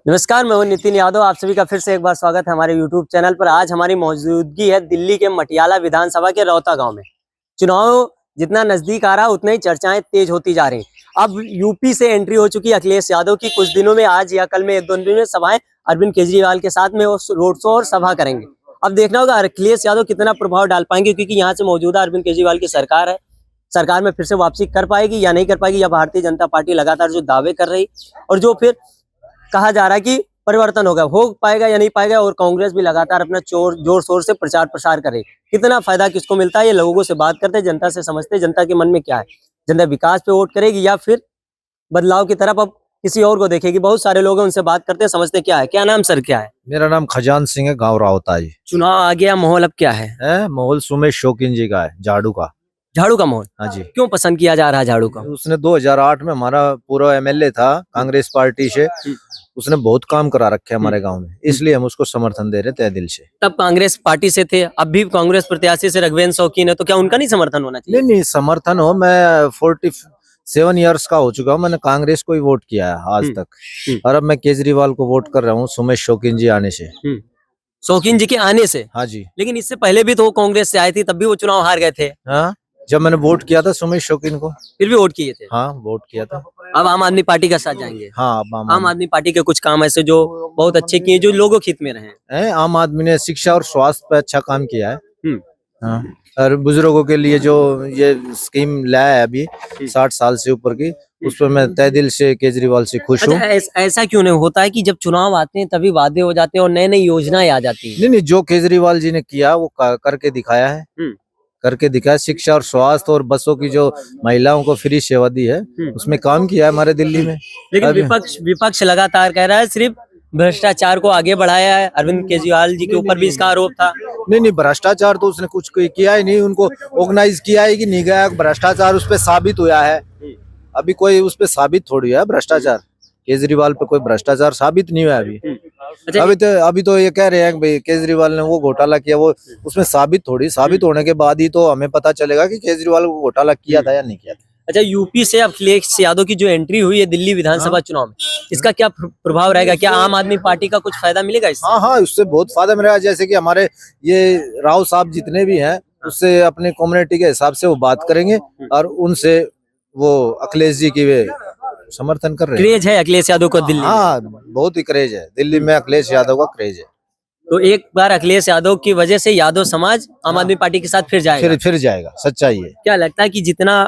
नमस्कार, मैं हूं नितिन यादव। आप सभी का फिर से एक बार स्वागत है हमारे YouTube चैनल पर। आज हमारी मौजूदगी है दिल्ली के मटियाला विधानसभा के रौता गांव में। चुनाव जितना नजदीक आ रहा है उतनी ही चर्चाएं तेज होती जा रही। अब यूपी से एंट्री हो चुकी अखिलेश यादव की। कुछ दिनों में, आज या कल में, एक दो दिन में सभाएं अरविंद केजरीवाल के साथ में रोड शो और सभा करेंगे। अब देखना होगा अखिलेश यादव कितना प्रभाव डाल पाएंगे, क्योंकि यहाँ से मौजूदा अरविंद केजरीवाल की सरकार है। सरकार में फिर से वापसी कर पाएगी या नहीं कर पाएगी, या भारतीय जनता पार्टी लगातार जो दावे कर रही और जो फिर कहा जा रहा है कि परिवर्तन हो पाएगा या नहीं पाएगा, और कांग्रेस भी लगातार अपना जोर शोर से प्रचार प्रसार करे। कितना फायदा किसको मिलता है, ये लोगों से बात करते, जनता से समझते, जनता के मन में क्या है। जनता विकास पे वोट करेगी या फिर बदलाव की तरफ अब किसी और को देखेगी। बहुत सारे लोग हैं, उनसे बात करते, समझते क्या है। क्या नाम सर, क्या है? मेरा नाम खजान सिंह है, गाँव रावता जी। चुनाव आ गया, माहौल अब क्या है? माहौल सुमेश शौकीन जी का है, झाड़ू का। झाड़ू का माहौल? हाँ जी। क्यों पसंद किया जा रहा है झाड़ू का? उसने 2008 में हमारा पूरा एमएलए था कांग्रेस पार्टी से, उसने बहुत काम करा रखे हमारे गांव में, इसलिए हम उसको समर्थन दे रहे तय दिल से। तब कांग्रेस पार्टी से थे, अब भी कांग्रेस प्रत्याशी से रघुवेंद्र शौकीन है, तो क्या उनका नहीं समर्थन होना चाहिए? नहीं, समर्थन हो। मैं 47 इयर्स का हो चुका हूँ, मैंने कांग्रेस को ही वोट किया है आज तक, और अब मैं केजरीवाल को वोट कर रहा हूँ सुमेश शौकीन जी आने से। शौकीन जी के आने से? हाँ जी। लेकिन इससे पहले भी तो वो कांग्रेस से आए थे, तब भी वो चुनाव हार गए थे। हाँ, जब मैंने वोट किया था सुमेश शौकीन को, फिर भी वोट किए थे? हाँ, वोट किया था। अब आम आदमी पार्टी का साथ जाएंगे? हाँ, अब आम आदमी पार्टी के कुछ काम ऐसे जो बहुत अच्छे किए, जो लोगों के हित में रहे। आम आदमी ने शिक्षा और स्वास्थ्य पे अच्छा काम किया है। हाँ, और बुजुर्गों के लिए जो ये स्कीम लाया है अभी 60 साल से ऊपर की, उस पर मैं तय दिल से केजरीवाल से खुश हूँ। ऐसा क्यों नहीं होता है कि जब चुनाव आते हैं तभी वादे हो जाते हैं और नई नई योजनाएं आ जाती है? नहीं, जो केजरीवाल जी ने किया वो करके दिखाया है। शिक्षा और स्वास्थ्य और बसों की जो महिलाओं को फ्री सेवा दी है, उसमें काम किया है हमारे दिल्ली में। लेकिन विपक्ष लगातार कह रहा है सिर्फ भ्रष्टाचार को आगे बढ़ाया है। अरविंद केजरीवाल जी के ऊपर भी इसका आरोप था। नहीं, भ्रष्टाचार तो उसने कुछ किया ही नहीं, उनको ऑर्गेनाइज किया है कि नहीं गया भ्रष्टाचार, उस पर साबित हुआ है। अभी कोई उस पर साबित थोड़ी है भ्रष्टाचार, केजरीवाल पे कोई भ्रष्टाचार साबित नहीं हुआ अभी। अभी तो ये कह रहे हैं भाई केजरीवाल ने वो घोटाला किया, वो उसमें साबित होने के बाद ही तो हमें पता चलेगा कि केजरीवाल को घोटाला किया था या नहीं किया था। अच्छा, यूपी से अखिलेश यादव की जो एंट्री हुई है दिल्ली विधानसभा चुनाव में, इसका क्या प्रभाव रहेगा? क्या आम आदमी पार्टी का कुछ फायदा मिलेगा इससे? हाँ, उससे बहुत फायदा मिलेगा। जैसे कि हमारे ये राव साहब जितने भी हैं, उससे अपने कम्युनिटी के हिसाब से वो बात करेंगे, और उनसे वो अखिलेश जी की वे समर्थन कर रहे हैं। क्रेज है अखिलेश यादव को दिल्ली? हाँ, बहुत ही क्रेज है दिल्ली में, अखिलेश यादव का क्रेज है। तो एक बार अखिलेश यादव की वजह से यादव समाज आम आदमी पार्टी के साथ फिर जाएगा? फिर जाएगा, सच्चाई है। क्या लगता है कि जितना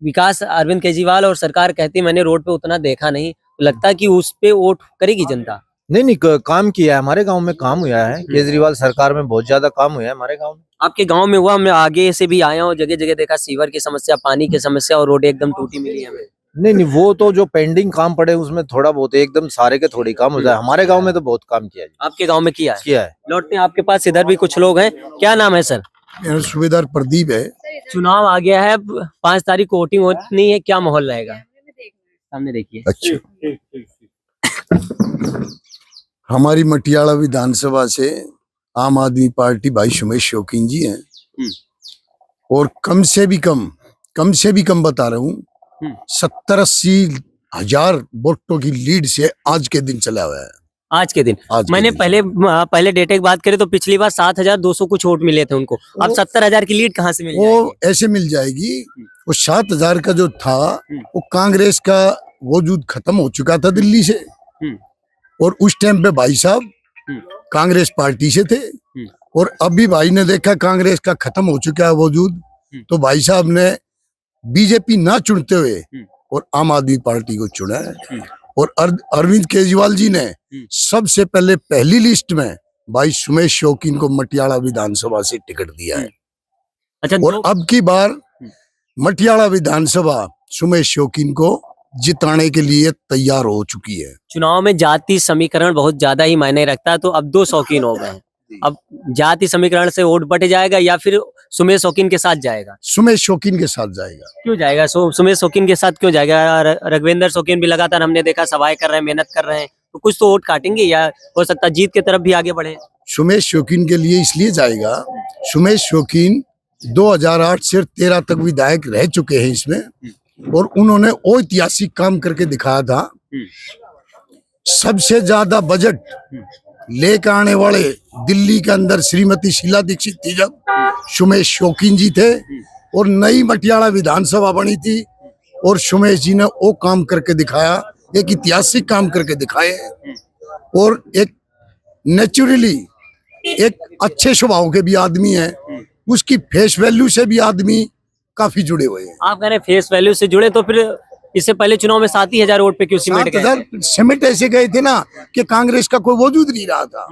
विकास अरविंद केजरीवाल और सरकार कहती, मैंने रोड पे उतना देखा नहीं, तो लगता है कि उस पे वोट करेगी जनता? नहीं, काम किया है हमारे गांव में, काम हुआ है केजरीवाल सरकार में, बहुत ज्यादा काम हुआ है हमारे गांव में। आपके गांव में हुआ? मैं आगे से भी आया हूँ, जगह जगह देखा सीवर की समस्या, पानी की समस्या, और रोड एकदम टूटी मिली हमें। नहीं, वो तो जो पेंडिंग काम पड़े उसमें थोड़ा बहुत, एकदम सारे के थोड़ी काम हो जाए। हमारे गांव में तो बहुत काम किया है। आपके गांव में किया है? लौटते हैं आपके पास, इधर भी कुछ लोग हैं। क्या नाम है सर? मेरा सूबेदार प्रदीप है। चुनाव आ गया है, 5 तारीख को वोटिंग होनी है, क्या माहौल रहेगा? सामने देखिए। अच्छा, हमारी मटियाला विधानसभा से आम आदमी पार्टी भाई सुमेश शौकीन जी हैं, और कम से भी कम बता रहा हूँ, 70-80 हजार वोटों की लीड से आज के दिन चला हुआ है। आज के दिन? मैंने पहले डेटा की बात करें तो पिछली बार 7,200 कुछ वोट मिले थे उनको। अब 70,000 की लीड कहाँ से मिल जाएगी? वो ऐसे मिल जाएगी। वो 7,000 का जो था, वो कांग्रेस का वजूद खत्म हो चुका था दिल्ली से, और उस टाइम पे भाई साहब कांग्रेस पार्टी से थे, और अभी भाई ने देखा कांग्रेस का खत्म हो चुका है वजूद, तो भाई साहब ने बीजेपी ना चुनते हुए और आम आदमी पार्टी को चुना है। और अरविंद केजरीवाल जी ने सबसे पहले पहली लिस्ट में भाई सुमेश शौकीन को मटियाला विधानसभा से टिकट दिया है। अच्छा, और अब की बार मटियाला विधानसभा सुमेश शौकीन को जिताने के लिए तैयार हो चुकी है। चुनाव में जाति समीकरण बहुत ज्यादा ही मायने रखता है, तो अब 2 शौकीन हो गए हैं। अब जाति समीकरण से वोट बट जाएगा या फिर सुमेश शौकीन के साथ जाएगा? सुमेश शौकीन के साथ जाएगा। क्यों जाएगा? सुमेश शौकीन के साथ क्यों जाएगा? रघुवेंद्र शौकीन भी लगातार हमने देखा सभाएं कर रहे हैं, मेहनत कर रहे हैं, तो कुछ तो वोट काटेंगे, या हो सकता है जीत की तरफ भी आगे बढ़े। सुमेश शौकीन के लिए इसलिए जाएगा, सुमेश शौकीन 2008 से 13 तक विधायक रह चुके हैं इसमें, और उन्होंने ऐतिहासिक काम करके दिखाया था। सबसे ज्यादा बजट लेकर आने वाले दिल्ली के अंदर श्रीमती शीला दीक्षित थी, जब सुमेश शौकीन जी थे, और नई मटियाला विधानसभा बनी थी और सुमेश जी ने वो काम करके दिखाया, एक ऐतिहासिक काम करके दिखाए। और एक नेचुरली एक अच्छे स्वभाव के भी आदमी है, उसकी फेस वैल्यू से भी आदमी काफी जुड़े हुए हैं। आप कह रहे हैं फेस वैल्यू से जुड़े, तो फिर इससे पहले चुनाव में 7,000 वोट पे क्यों सिमट गए? 7,000 सिमट ऐसे गए थे ना कि कांग्रेस का कोई वजूद नहीं रहा था,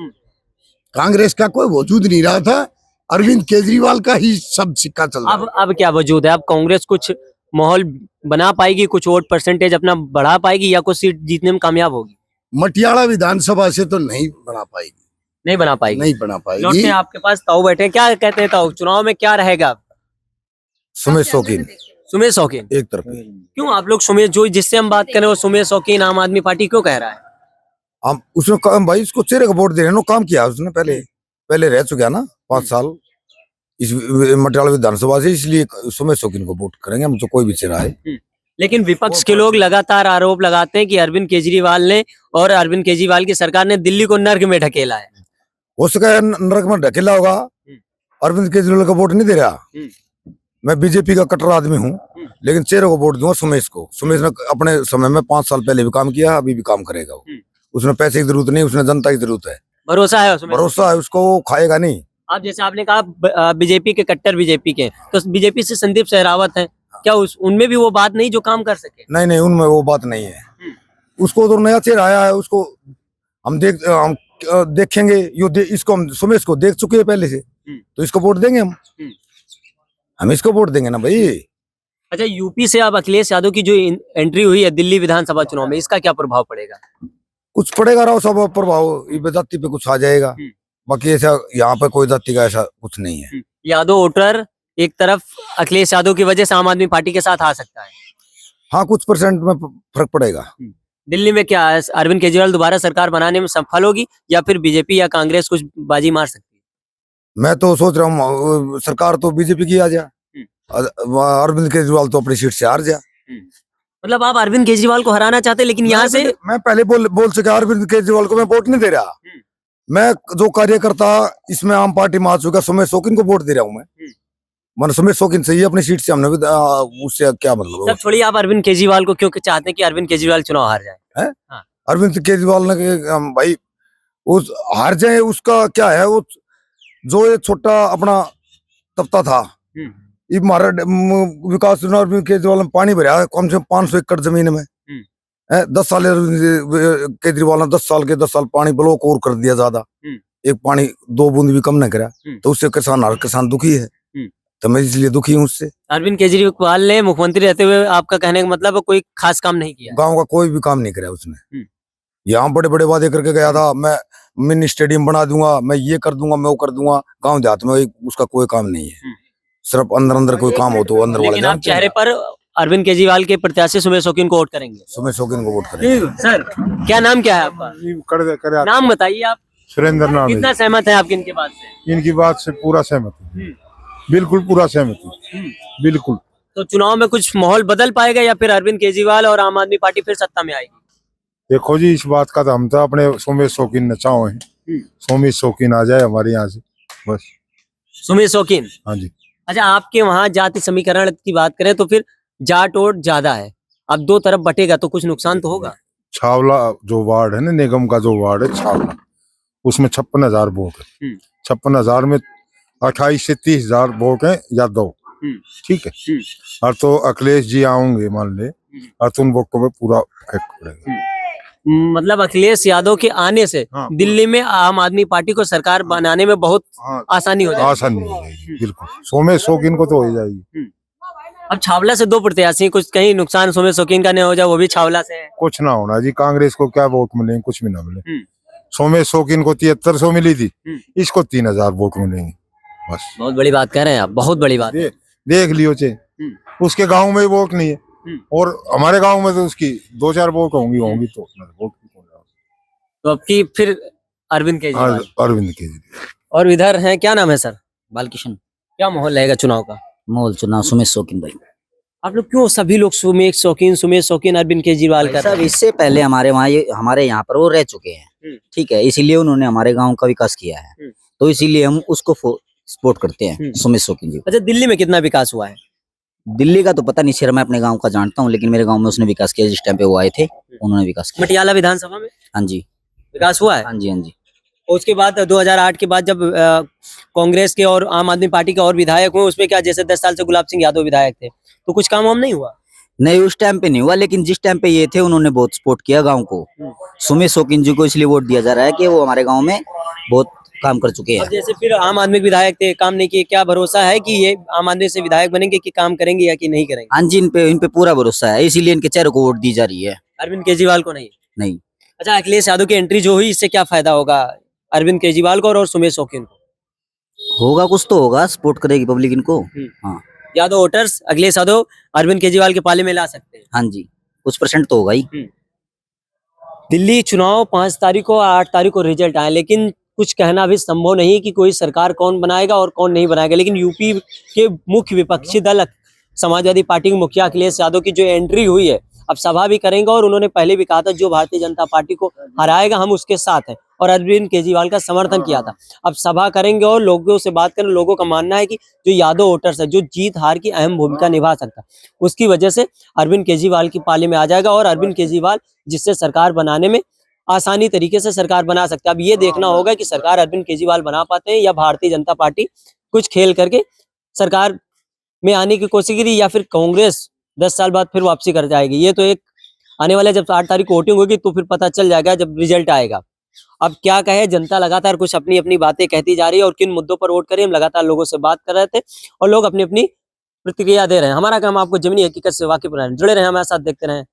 कांग्रेस का कोई वजूद नहीं रहा था, अरविंद केजरीवाल का ही सब सिक्का चल रहा है। अब क्या वजूद है? अब कांग्रेस कुछ माहौल बना पाएगी, कुछ वोट परसेंटेज अपना बढ़ा पाएगी, या कुछ सीट जीतने में कामयाब होगी? मटियाला विधानसभा से तो नहीं बना पाएगी, नहीं बना पाएगी। नहीं बना लौटते पाएगी। हैं आपके पास, ताऊ बैठे हैं। क्या कहते हैं ताऊ, चुनाव में क्या रहेगा? सुमेश शौकीन सुमेश शौकीन। एक तरफ। क्यों आप लोग सुमेश, जो जिससे हम बात करें वो सुमेश शौकीन आम आदमी पार्टी क्यों कह रहा है? हम उसने भाई उसको चेहरे का वोट दे रहे हैं, काम किया उसने, पहले रह चुका ना 5 साल इस मटियाला विधानसभा से, इसलिए सुमेश शौकीन को वोट करेंगे हम, तो कोई भी चेहरा है। लेकिन विपक्ष के लोग लगातार आरोप लगाते हैं कि अरविंद केजरीवाल ने और अरविंद केजरीवाल की सरकार ने दिल्ली को नर्क में ढकेला है। हो सका है नरक में ढकेला होगा, अरविंद केजरीवाल का वोट नहीं दे रहा। मैं बीजेपी का कट्टर आदमी हूँ, लेकिन चेहरे को वोट दूंगा सुमेश को। सुमेश ने अपने समय में 5 साल पहले भी काम किया, अभी भी काम करेगा वो। उसने पैसे की जरूरत नहीं, उसने जनता की जरूरत है। भरोसा है उसमें? भरोसा है उसको, वो खाएगा नहीं। आप जैसे आपने कहा बीजेपी के कट्टर, बीजेपी के, तो बीजेपी से संदीप सहरावत है, क्या उनमें भी वो बात नहीं जो काम कर सके? नहीं, उनमें वो बात नहीं है। उसको तो नया चेहरा आया है, उसको हम देखेंगे। इसको हम सुमेश को देख चुके हैं पहले से, तो इसको वोट देंगे हम इसको वोट देंगे ना भाई। अच्छा, यूपी से अब अखिलेश यादव की जो एंट्री हुई है दिल्ली विधानसभा चुनाव में, इसका क्या प्रभाव पड़ेगा? कुछ पड़ेगा राव सब प्रभाव, ये जाति पे कुछ आ जाएगा। बाकी ऐसा यहाँ पे कोई जाति का ऐसा कुछ नहीं है। यादव वोटर एक तरफ अखिलेश यादव की वजह से आम आदमी पार्टी के साथ आ सकता है। हाँ, कुछ % में फर्क पड़ेगा। दिल्ली में क्या अरविंद केजरीवाल दोबारा सरकार बनाने में सफल होगी, या फिर बीजेपी या कांग्रेस कुछ बाजी मार सकती है? मैं तो सोच रहा हूँ सरकार तो बीजेपी की आ जा, अरविंद केजरीवाल तो अपनी सीट से हार जा। मतलब आप अरविंद केजरीवाल को हराना चाहते हैं, लेकिन यहाँ से मैं पहले बोल सका अरविंद केजरीवाल को मैं वोट नहीं दे रहा। मैं जो कार्यकर्ता इसमें आम पार्टी में आ चुका, सुमेश शौकीन को वोट दे रहा हूँ मैं सुमेश शौकीन से ही अपनी सीट से हमने उससे क्या मतलब। सब छोड़िए, आप अरविंद केजरीवाल को क्यों चाहते हैं कि अरविंद केजरीवाल चुनाव हार जाए? हाँ। अरविंद केजरीवाल ने भाई उस हार जाए, उसका क्या है, वो जो ये छोटा अपना तबका था, ये हमारा विकास अरविंद केजरीवाल ने पानी भरा है कम से कम 500 एकड़ जमीन में। 10 साल केजरीवाल ने 10 साल पानी ब्लॉक और कर दिया, ज्यादा एक पानी 2 बूंद भी कम न करा, तो उससे हर किसान दुखी है। तो मैं इसलिए दुखी हूँ उससे। अरविंद केजरीवाल ने मुख्यमंत्री रहते हुए, आपका कहने का मतलब कोई खास काम नहीं किया? गांव का कोई भी काम नहीं करा उसने। यहाँ बड़े बड़े वादे करके गया था, मैं मिनी स्टेडियम बना दूंगा, मैं ये कर दूंगा, मैं वो कर दूंगा। गांव देहात में उसका कोई काम नहीं है, सिर्फ अंदर कोई काम हो तो अंदर वाले। लेकिन आप चेहरे पर अरविंद केजरीवाल के प्रत्याशी सुमेश शौकीन को वोट करेंगे? सुमेश शौकीन को वोट करेंगे। सर, क्या नाम क्या है आपका? नाम बताइए आप। सुरेंद्र नाम कितना सहमत है आपकी इनकी बात से? इनकी बात से पूरा सहमत हूँ, बिल्कुल पूरा सहमत हूँ, बिल्कुल। तो चुनाव में कुछ माहौल बदल पाएगा, या फिर अरविंद केजरीवाल और आम आदमी पार्टी फिर सत्ता में आएगी? देखो जी, इस बात का तो हम तो अपने सुमेश शौकीन नचाओ हैं, सुमेश शौकीन आ जाए हमारे यहाँ से बस। सुमेश शौकीन? हाँ जी। अच्छा, आपके वहाँ जाति समीकरण की बात करें तो फिर जाट वोट ज्यादा है, अब 2 तरफ बटेगा तो कुछ नुकसान तो होगा। छावला जो वार्ड है ना, निगम का जो वार्ड है छावला, उसमें 56,000 वोट है। 56,000 में 28 से 30,000 वोट है यादव, ठीक है। और तो अखिलेश जी आऊंगे मान ले, और तो उन वोटों में पूरा इफेक्ट पड़ेगा। मतलब अखिलेश यादव के आने से दिल्ली में आम आदमी पार्टी को सरकार बनाने में बहुत आसानी हो जाएगी। आसानी हो जाएगी, बिल्कुल। सुमेश शौकीन को तो हो जाएगी। अब छावला से 2 प्रत्याशी, कुछ कहीं नुकसान सुमेश शौकीन का नहीं हो जाए, वो भी छावला से है। कुछ ना होना जी, कांग्रेस को क्या वोट मिलेंगे, कुछ भी ना मिले। सुमेश शौकीन को 7300 मिली थी, इसको 3000 वोट मिलेंगे बस। बहुत बड़ी बात कह रहे हैं आप, बहुत बड़ी बात। देख लियो चे, उसके गांव में वोट नहीं है, और हमारे गांव में तो उसकी 2-4 वोट होंगी तो वोट। तो अब की फिर अरविंद केजरीवाल। अरविंद केजरीवाल। और इधर हैं, क्या नाम है सर? बालकिशन। क्या माहौल रहेगा चुनाव का? माहौल चुनाव सुमेश शौकीन भाई। आप लोग क्यों सभी लोग सुमेश शौकीन अरविंद केजरीवाल का? सब इससे पहले हमारे वहाँ हमारे यहाँ पर वो रह चुके हैं, ठीक है, इसीलिए उन्होंने हमारे गांव का विकास किया है, तो इसीलिए हम उसको सपोर्ट करते हैं, सुमित शौकीन जी। अच्छा, दिल्ली में कितना विकास हुआ है? दिल्ली का तो पता नहीं सर, मैं अपने गांव का जानता हूँ, लेकिन मेरे गांव में उसने विकास किया, जिस टाइम पे वो आए थे उन्होंने विकास किया। मटियाला विधानसभा में हाँ जी, विकास हुआ है? हाँ जी, हाँ जी। और उसके बाद 2008 के बाद जब कांग्रेस के और आम आदमी पार्टी के और विधायक हुए, उसमें क्या जैसे 10 साल से गुलाब सिंह यादव विधायक थे, तो कुछ काम वाम नहीं हुआ? नहीं, उस टाइम पे नहीं हुआ, लेकिन जिस टाइम पे ये थे उन्होंने बहुत सपोर्ट किया गांव को। सुमित शौकीन जी को इसलिए वोट दिया जा रहा है कि वो हमारे गांव में बहुत काम कर चुके अब हैं। जैसे फिर आम आदमी के विधायक थे, काम नहीं किए, क्या भरोसा है कि ये आम आदमी से विधायक बनेंगे कि काम करेंगे या कि नहीं करेंगे? हाँ जी, इन पे पूरा भरोसा है, इसीलिए इनके चेहरे को वोट दी जा रही है। अरविंद केजरीवाल को नहीं? नहीं, अच्छा, अखिलेश यादव की एंट्री जो हुई, इससे क्या फायदा होगा अरविंद केजरीवाल को और सुमेश शौकीन को? होगा कुछ तो होगा, सपोर्ट करेगी पब्लिक इनको। हाँ यादव वोटर्स अखिलेश यादव अरविंद केजरीवाल के पाले में ला सकते हैं। हाँ जी, कुछ % तो होगा ही। दिल्ली चुनाव 5 तारीख को, 8 तारीख को रिजल्ट आए, लेकिन कुछ कहना भी संभव नहीं कि कोई सरकार कौन बनाएगा और कौन नहीं बनाएगा। लेकिन यूपी के मुख्य विपक्षी दल समाजवादी पार्टी के मुखिया अखिलेश यादव की जो एंट्री हुई है, अब सभा भी करेंगे और उन्होंने पहले भी कहा था जो भारतीय जनता पार्टी को हराएगा हम उसके साथ हैं, और अरविंद केजरीवाल का समर्थन किया था। अब सभा करेंगे और लोगों से बात करें, लोगों का मानना है कि जो यादव वोटर्स है, जो जीत हार की अहम भूमिका निभा सकता, उसकी वजह से अरविंद केजरीवाल की पाले में आ जाएगा और अरविंद केजरीवाल जिससे सरकार बनाने में आसानी तरीके से सरकार बना सकते हैं। अब ये देखना होगा कि सरकार अरविंद केजरीवाल बना पाते हैं या भारतीय जनता पार्टी कुछ खेल करके सरकार में आने की कोशिश करी, या फिर कांग्रेस 10 साल बाद फिर वापसी कर जाएगी। ये तो एक आने वाले जब 8 तारीख को वोटिंग होगी तो फिर पता चल जाएगा जब रिजल्ट आएगा। अब क्या कहे, जनता लगातार कुछ अपनी अपनी बातें कहती जा रही है और किन मुद्दों पर वोट करें, हम लगातार लोगों से बात कर रहे थे और लोग अपनी अपनी प्रतिक्रिया दे रहे हैं। हमारा काम आपको जमीनी हकीकत से वाकिफ बनाना। जुड़े रहे हमारे साथ, देखते रहें